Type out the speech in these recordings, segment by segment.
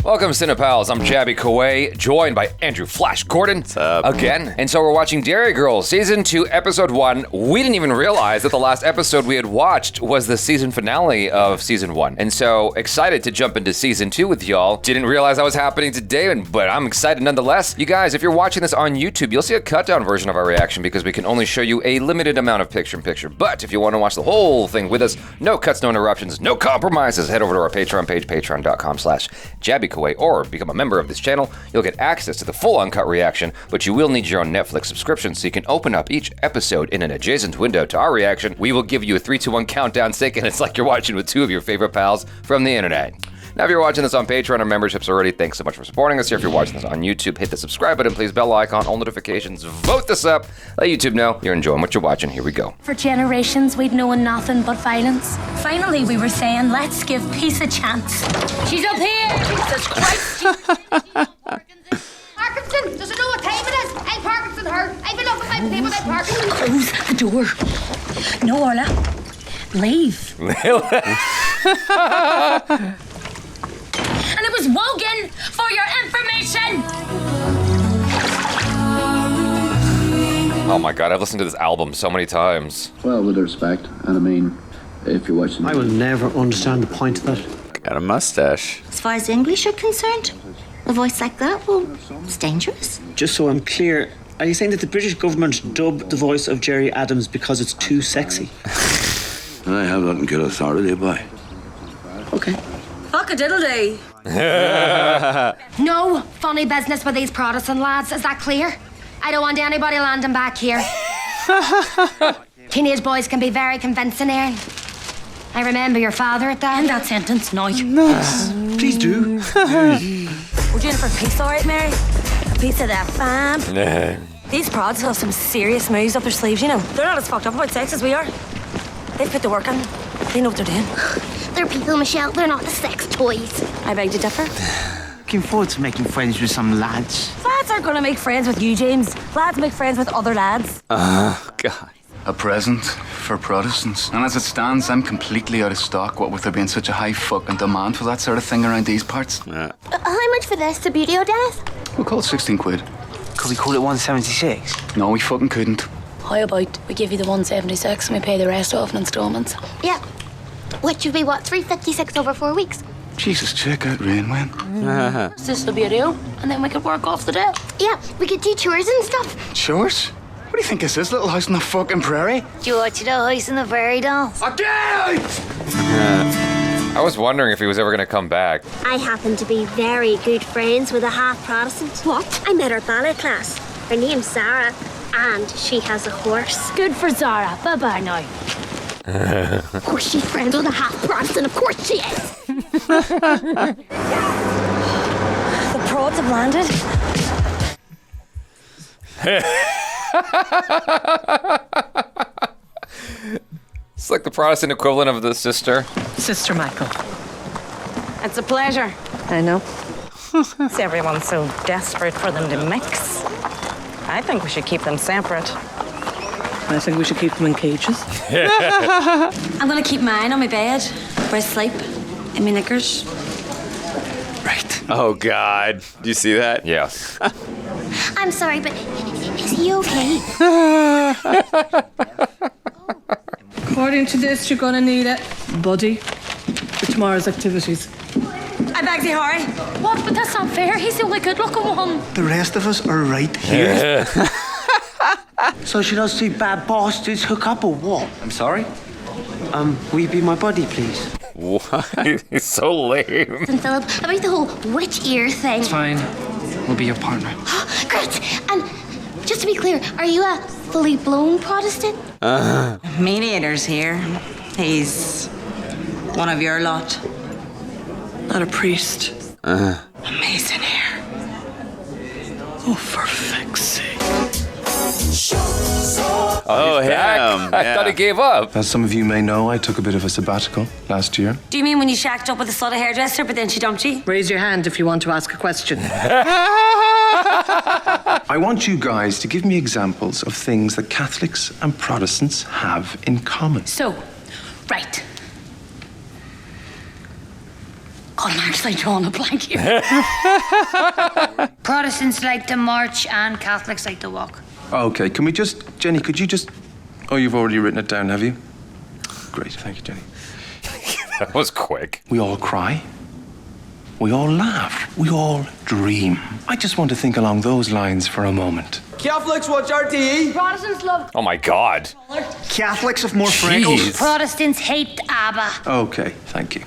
Welcome, Cinepals. I'm Jabby Kaway, joined by Andrew Flash Gordon. What's up? Again. And so we're watching Derry Girls, Season 2, Episode 1. We didn't even realize that the last episode we had watched was the season finale of Season 1. And so excited to jump into Season 2 with y'all. Didn't realize that was happening today, but I'm excited nonetheless. You guys, if you're watching this on YouTube, you'll see a cut-down version of our reaction because we can only show you a limited amount of picture-in-picture. But if you want to watch the whole thing with us, no cuts, no interruptions, no compromises, head over to our Patreon page, patreon.com/JabbyKaway, or become a member of this channel. You'll get access to the full uncut reaction, but you will need your own Netflix subscription so you can open up each episode in an adjacent window to our reaction. We will give you a 3, 2, 1 countdown sync, and it's like you're watching with two of your favorite pals from the internet. Now, if you're watching this on Patreon or memberships already, thanks so much for supporting us here. If you're watching this on YouTube, hit the subscribe button, please, bell icon, all notifications, vote this up. Let YouTube know you're enjoying what you're watching. Here we go. For generations, we'd known nothing but violence. Finally, we were saying, let's give peace a chance. She's up here! Jesus Christ! Parkinson, does she know what time it is? Hey, Parkinson, her. I've been up at my table with Parkinson. Close the door. No, Orla. Leave. And it was Wogan, for your information. Oh my God, I've listened to this album so many times. Well, with respect, and I mean, if you're watching... I will never understand the point of that. Got a mustache. As far as English are concerned, a voice like that, well, it's dangerous. Just so I'm clear, are you saying that the British government dubbed the voice of Gerry Adams because it's too sexy? I have that in good authority, boy. Okay. Cock-a-diddle-day. No funny business with these Protestant lads, is that clear? I don't want anybody landing back here. Teenage boys can be very convincing, Aaron. I remember your father at that. End that sentence now. Nice. Please do. We're doing it for peace, all right, Mary? A piece of that fam. These prods have some serious moves up their sleeves, you know. They're not as fucked up about sex as we are. They've put the work in. They know what they're doing. They're people, Michelle. They're not the sex toys. I beg to differ. Looking forward to making friends with some lads. Lads aren't going to make friends with you, James. Lads make friends with other lads. God. A present for Protestants. And as it stands, I'm completely out of stock, what with there being such a high fucking demand for that sort of thing around these parts. Yeah. How much for this? The beauty or death? We'll call it 16 quid. Could we call it 176? No, we fucking couldn't. How about we give you the 176 and we pay the rest off in installments? Yeah. Which would be what? $356 over 4 weeks. Jesus, check out Rain, when? This will be a deal, and then we could work off the debt. Yeah, we could do tours and stuff. Chores? What do you think this is, little house in the fucking prairie? Do you watch the house in the prairie, doll? I was wondering if he was ever going to come back. I happen to be very good friends with a half Protestant. What? I met her ballet class. Her name's Zara, and she has a horse. Good for Zara. Bye-bye now. Of course she's friends with a half Protestant. Of course she is. The prods have landed. It's like the Protestant equivalent of the sister. Sister Michael. It's a pleasure. I know. Is everyone so desperate for them to mix? I think we should keep them separate. I think we should keep them in cages. I'm going to keep mine on my bed, where I sleep, in my knickers. Right. Oh, God. Do you see that? Yes. I'm sorry, but is he okay? According to this, you're going to need a buddy for tomorrow's activities. I beg to hurry. What? But that's not fair. He's the only good-looking one. The rest of us are right here. So should us two bad bastards hook up or what? I'm sorry? Will you be my buddy, please? What? He's so lame. And Philip, about the whole witch ear thing. Fine. We'll be your partner. Great. And just to be clear, are you a fully blown Protestant? Mediator's here. He's one of your lot. Not a priest. Amazing hair. Oh, for fuck's sake. Oh, him. I thought he gave up. As some of you may know, I took a bit of a sabbatical last year. Do you mean when you shacked up with a slut hairdresser, but then she dumped you? Raise your hand if you want to ask a question. I want you guys to give me examples of things that Catholics and Protestants have in common. So, right. Hallmarks. It's like drawing a blank here. Protestants like to march and Catholics like to walk. Okay, can we just... Jenny, could you just... Oh, you've already written it down, have you? Great, thank you, Jenny. That was quick. We all cry. We all laugh. We all dream. I just want to think along those lines for a moment. Catholics watch RTE. Protestants love Oh my God. Catholics have more freckles. Jeez. Protestants hate ABBA. Okay, thank you.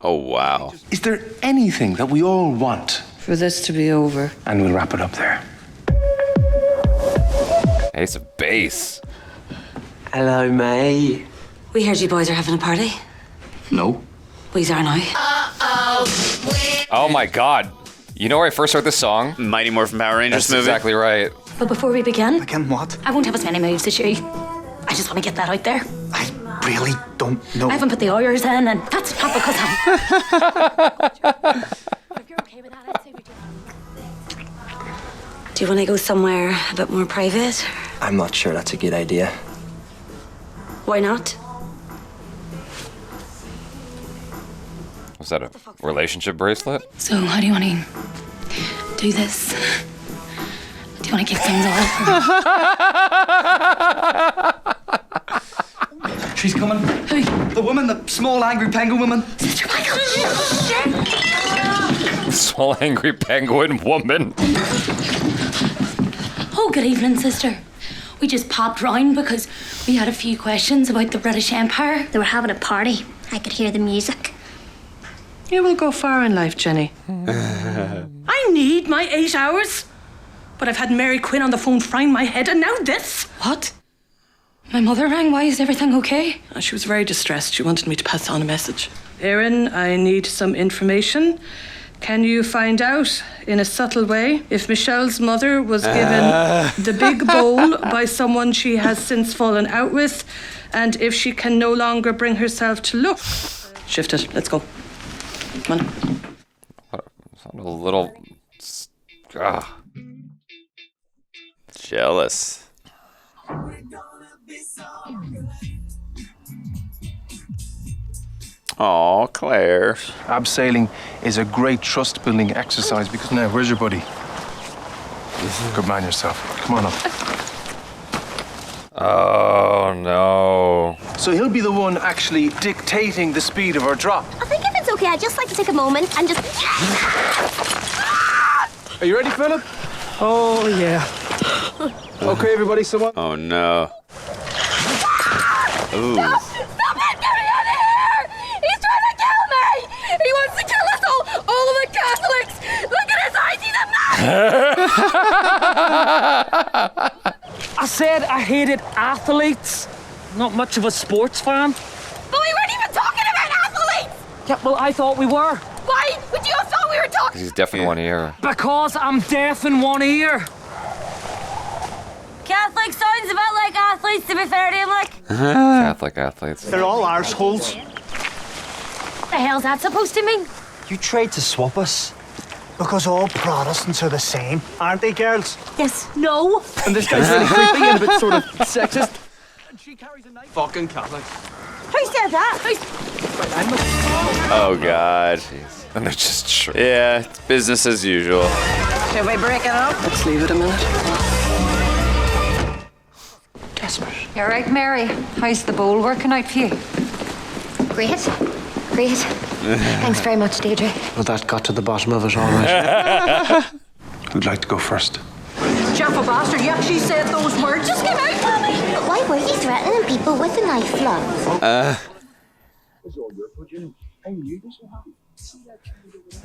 Oh, wow. Is there anything that we all want? For this to be over. And we'll wrap it up there. Ace of base. Hello, mate. We heard you boys are having a party. No. We are now. Oh my God. You know where I first heard this song? Mighty Morphin Power Rangers That's movie. exactly right. But before we begin, Again, what? I won't have as many moves as you. I just want to get that out there. I really don't know. I haven't put the Oilers in, and that's not because I'm. If you're okay with that, I'd say we do. Do you want to go somewhere a bit more private? I'm not sure that's a good idea. Why not? Was that a relationship bracelet? So, how do you want to do this? Do you want to kick things off? She's coming. Who? The woman, the small, angry penguin woman. Sister Michael. Small angry penguin woman. Oh, good evening, sister. We just popped round because we had a few questions about the British Empire. They were having a party. I could hear the music. You will go far in life, Jenny. I need my 8 hours. But I've had Mary Quinn on the phone frying my head, and now this. What? My mother rang. Why is everything okay? She was very distressed. She wanted me to pass on a message. Erin, I need some information. Can you find out, in a subtle way, if Michelle's mother was given the big bowl by someone she has since fallen out with, and if she can no longer bring herself to look? Shift it. Let's go. Come on. Sound a little. Jealous. Oh, Claire. Abseiling is a great trust-building exercise because now, where's your buddy? Good man yourself. Come on up. Oh no. So he'll be the one actually dictating the speed of our drop. I think if it's okay, I'd just like to take a moment and just... Are you ready, Philip? Oh, yeah. Okay, everybody, someone. Oh, no. Ooh. Stop it! Get me out of here! He's trying to kill me! He wants to kill us all of the Catholics! Look at his eyes, he's a man! I said I hated athletes. Not much of a sports fan. But we weren't even talking about athletes! Yeah, well, I thought we were. Why would you have thought we were talking? He's deaf in one ear. Because I'm deaf in one ear. Catholic sounds a bit like athletes, to be fair to him, like. Catholic athletes. They're all arseholes. The hell's that supposed to mean? You tried to swap us. Because all Protestants are the same, aren't they, girls? Yes. No. And this guy's really creepy and a bit sort of sexist. And she carries a knife. Fucking Catholics. Who said that? Oh, God. And they're just true. Yeah, it's business as usual. Should we break it up? Let's leave it a minute. Desperate. You're right, Mary. How's the bowl working out for you? Great. Great. Thanks very much, Deirdre. Well, that got to the bottom of it all right. Who'd like to go first? Jaffa bastard, you actually said those words. Just get out, Mommy! But why were you threatening people with a knife, love?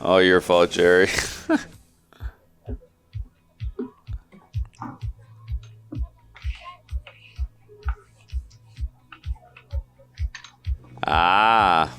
All your fault, Jerry. Ah.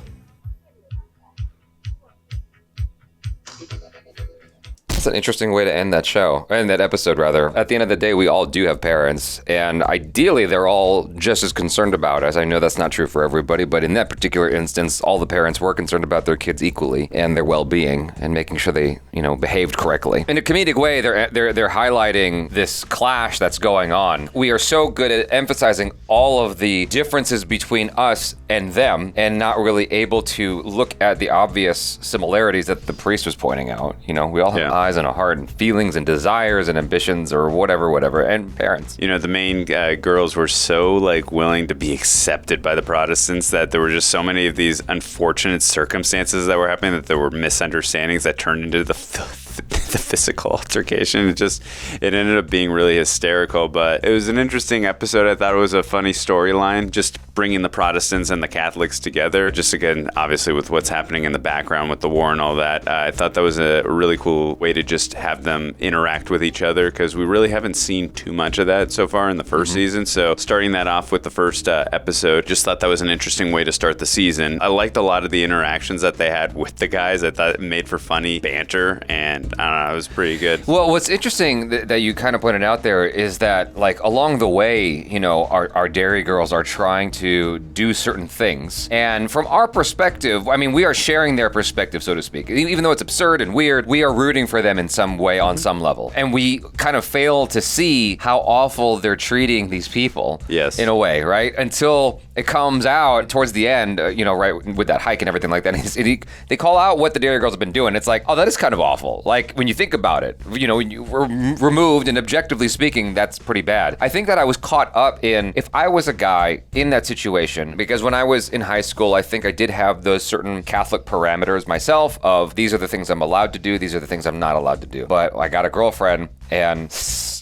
That's an interesting way to end that show, and that episode, rather. At the end of the day, we all do have parents, and ideally, they're all just as concerned about us. I know that's not true for everybody, but in that particular instance, all the parents were concerned about their kids equally and their well-being and making sure they, behaved correctly. In a comedic way, they're highlighting this clash that's going on. We are so good at emphasizing all of the differences between us and them, and not really able to look at the obvious similarities that the priest was pointing out. We all have eyes and a heart and feelings and desires and ambitions or whatever, and parents. The main girls were so willing to be accepted by the Protestants that there were just so many of these unfortunate circumstances that were happening, that there were misunderstandings that turned into the physical altercation. It ended up being really hysterical, but it was an interesting episode. I thought it was a funny storyline, just bringing the Protestants and the Catholics together. Just again, obviously with what's happening in the background with the war and all that, I thought that was a really cool way to just have them interact with each other, because we really haven't seen too much of that so far in the first season. So starting that off with the first episode, just thought that was an interesting way to start the season. I liked a lot of the interactions that they had with the guys. I thought it made for funny banter, and I don't know, it was pretty good. Well, what's interesting that you kind of pointed out there is that, along the way, our Derry girls are trying to do certain things. And from our perspective, we are sharing their perspective, so to speak. Even though it's absurd and weird, we are rooting for them in some way, on some level. And we kind of fail to see how awful they're treating these people. Yes. In a way, right? Until it comes out towards the end, right, with that hike and everything like that. And they call out what the Derry girls have been doing. It's like, oh, that is kind of awful. When you think about it, when you were removed, and objectively speaking, that's pretty bad. I think that I was caught up in, if I was a guy in that situation, because when I was in high school, I think I did have those certain Catholic parameters myself of, these are the things I'm allowed to do, these are the things I'm not allowed to do. But I got a girlfriend, and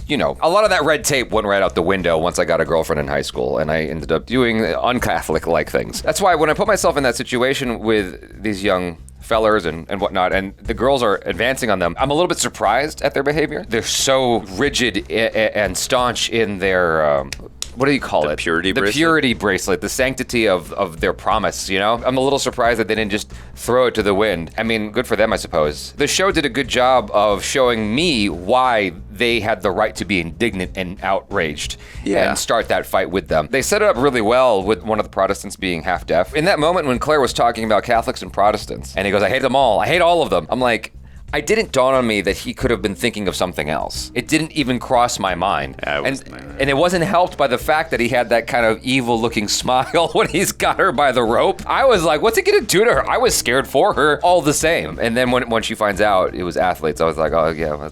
a lot of that red tape went right out the window once I got a girlfriend in high school, and I ended up doing un-Catholic-like things. That's why when I put myself in that situation with these young fellers and whatnot, and the girls are advancing on them, I'm a little bit surprised at their behavior. They're so rigid and staunch in their... what do you call it? Purity bracelet? The purity bracelet, the sanctity of their promise, I'm a little surprised that they didn't just throw it to the wind. Good for them, I suppose. The show did a good job of showing me why they had the right to be indignant and outraged and start that fight with them. They set it up really well with one of the Protestants being half deaf. In that moment when Claire was talking about Catholics and Protestants, and he goes, I hate them all. I hate all of them. I'm like, it didn't dawn on me that he could have been thinking of something else. It didn't even cross my mind. And it wasn't helped by the fact that he had that kind of evil-looking smile when he's got her by the rope. I was like, what's he gonna do to her? I was scared for her all the same. And then when she finds out it was athletes, I was like, oh yeah,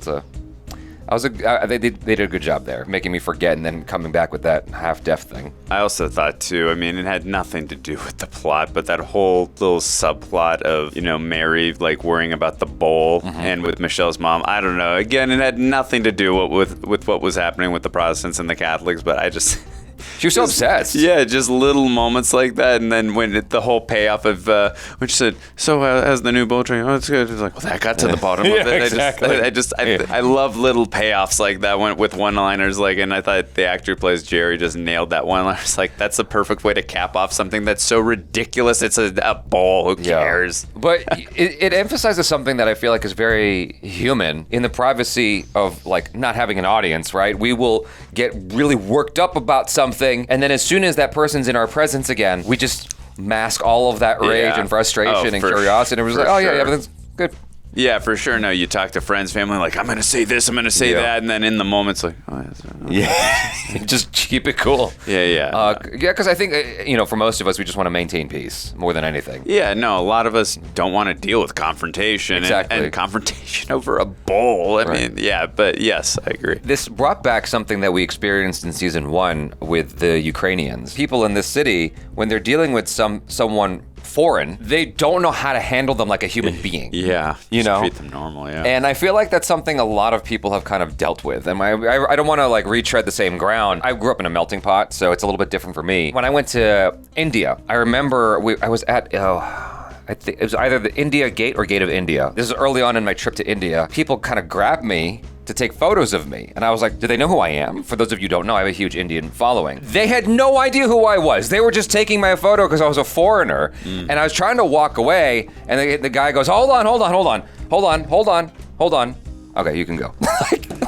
they did a good job there, making me forget and then coming back with that half-deaf thing. I also thought, too, it had nothing to do with the plot, but that whole little subplot of, Mary, worrying about the bowl and with Michelle's mom, I don't know. Again, it had nothing to do with what was happening with the Protestants and the Catholics, but I just... She was so obsessed. Yeah, just little moments like that. And then when the whole payoff of when she said, so how's the new bow train? Oh, it's good. It's like, well, that got to the bottom of it. Exactly. I love little payoffs like that with one-liners. And I thought the actor who plays Jerry just nailed that one-liner. It's like, that's the perfect way to cap off something that's so ridiculous. It's a bowl. Who cares? But it emphasizes something that I feel like is very human in the privacy of not having an audience, right? We will get really worked up about something, and then as soon as that person's in our presence again, we just mask all of that rage and frustration and curiosity, and we're just like, yeah, everything's good. Yeah, for sure. No, you talk to friends, family, I'm going to say this, I'm going to say that, and then in the moment, it's like, just keep it cool. Yeah. Because I think, for most of us, we just want to maintain peace more than anything. Yeah, no, a lot of us don't want to deal with confrontation and confrontation over a bowl. I mean, but yes, I agree. This brought back something that we experienced in season 1 with the Ukrainians. People in this city, when they're dealing with someone foreign, they don't know how to handle them like a human being. Yeah. Treat them normal, And I feel like that's something a lot of people have kind of dealt with. And I don't want to retread the same ground. I grew up in a melting pot, so it's a little bit different for me. When I went to India, I remember I was at, I think it was either the India Gate or Gate of India. This is early on in my trip to India. People kind of grabbed me to take photos of me. And I was like, do they know who I am? For those of you who don't know, I have a huge Indian following. They had no idea who I was. They were just taking my photo because I was a foreigner. And I was trying to walk away, and the guy goes, hold on. Okay, you can go.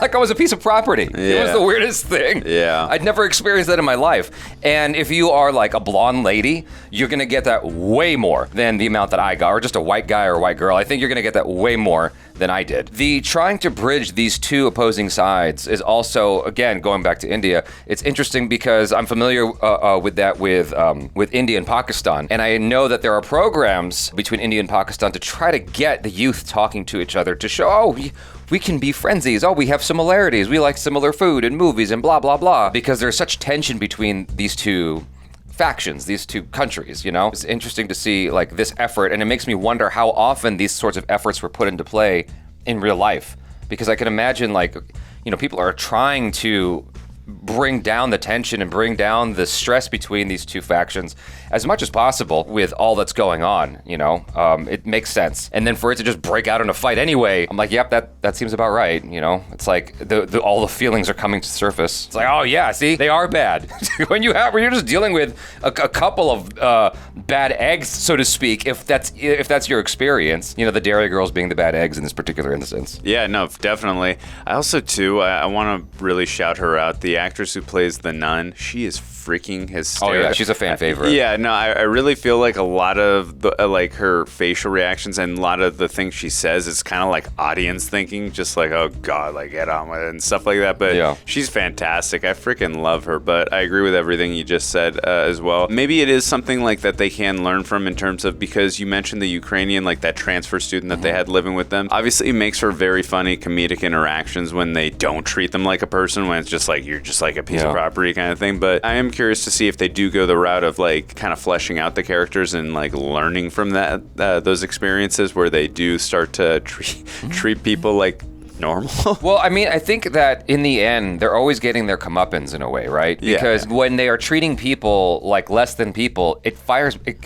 like I was a piece of property. It was the weirdest thing. Yeah. I'd never experienced that in my life. And if you are like a blonde lady, you're going to get that way more than the amount that I got, or just a white guy or a white girl. I think you're going to get that way more than I did. The trying to bridge these two opposing sides is also, again, going back to India, it's interesting because I'm familiar with that with India and Pakistan. And I know that there are programs between India and Pakistan to try to get the youth talking to each other to show, we can be friendsies. Oh, we have similarities. We like similar food and movies and blah, blah, blah. Because there's such tension between these two factions, these two countries, you know? It's interesting to see like this effort, and it makes me wonder how often these sorts of efforts were put into play in real life. Because I can imagine like, you know, people are trying to bring down the tension and bring down the stress between these two factions as much as possible with all that's going on, you know? It makes sense. And then for it to just break out in a fight anyway, I'm like, yep, that seems about right, you know? It's like all the feelings are coming to surface. It's like, oh yeah, see, they are bad. when you're just dealing with a couple of bad eggs, so to speak, if that's your experience, you know, the Derry girls being the bad eggs in this particular instance. Yeah, no, definitely. I also, too, I want to really shout her out. The actress who plays the nun, she is freaking hysterical. Oh yeah, she's a fan favorite. Yeah, no, I really feel like a lot of the, like her facial reactions and a lot of the things she says is kind of like audience thinking, just like, oh god, like get on with it and stuff like that. But yeah, she's fantastic. I freaking love her. But I agree with everything you just said as well. Maybe it is something like that they can learn from in terms of, because you mentioned the Ukrainian, like that transfer student that they had living with them. Obviously, it makes for very funny comedic interactions when they don't treat them like a person, when it's just like you're just like a piece of property kind of thing. But I am curious to see if they do go the route of like kind of fleshing out the characters and like learning from that those experiences where they do start to treat people like normal. Well, I mean, I think that in the end, they're always getting their comeuppance in a way, right? Because when they are treating people like less than people, it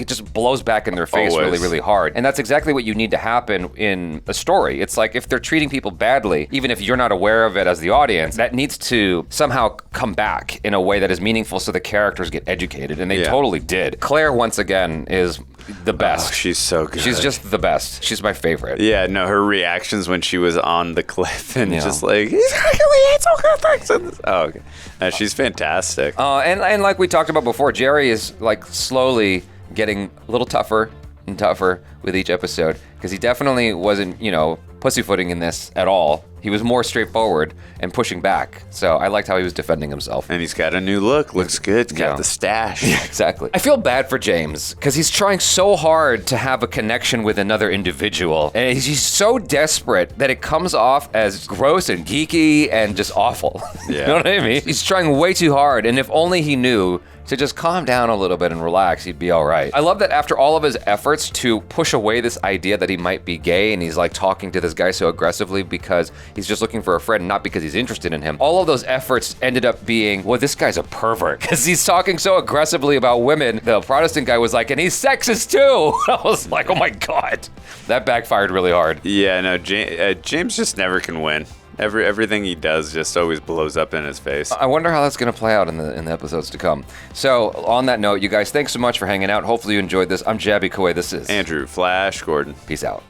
just blows back in their face really, really hard. And that's exactly what you need to happen in a story. It's like if they're treating people badly, even if you're not aware of it as the audience, that needs to somehow come back in a way that is meaningful so the characters get educated. And they totally did. Claire, once again, is the best. Oh, she's so good. She's just the best. She's my favorite. Yeah, no, her reactions when she was on the cliff and just like, he's it's okay. Oh, okay. She's fantastic. And like we talked about before, Jerry is like slowly getting a little tougher and tougher with each episode because he definitely wasn't, you know, pussyfooting in this at all. He was more straightforward and pushing back. So I liked how he was defending himself. And he's got a new look. Looks good. He's got the stash. Yeah, exactly. I feel bad for James because he's trying so hard to have a connection with another individual. And he's so desperate that it comes off as gross and geeky and just awful. Yeah. You know what I mean? He's trying way too hard. And if only he knew to just calm down a little bit and relax, he'd be all right. I love that after all of his efforts to push away this idea that he might be gay and he's like talking to this guy so aggressively because he's just looking for a friend, not because he's interested in him. All of those efforts ended up being, well, this guy's a pervert because he's talking so aggressively about women. The Protestant guy was like, and he's sexist too. I was like, oh my God. That backfired really hard. Yeah, no, James just never can win. Everything he does just always blows up in his face. I wonder how that's going to play out in the episodes to come. So, on that note, you guys, thanks so much for hanging out. Hopefully you enjoyed this. I'm Jabby Kawai. This is Andrew Flash Gordon. Peace out.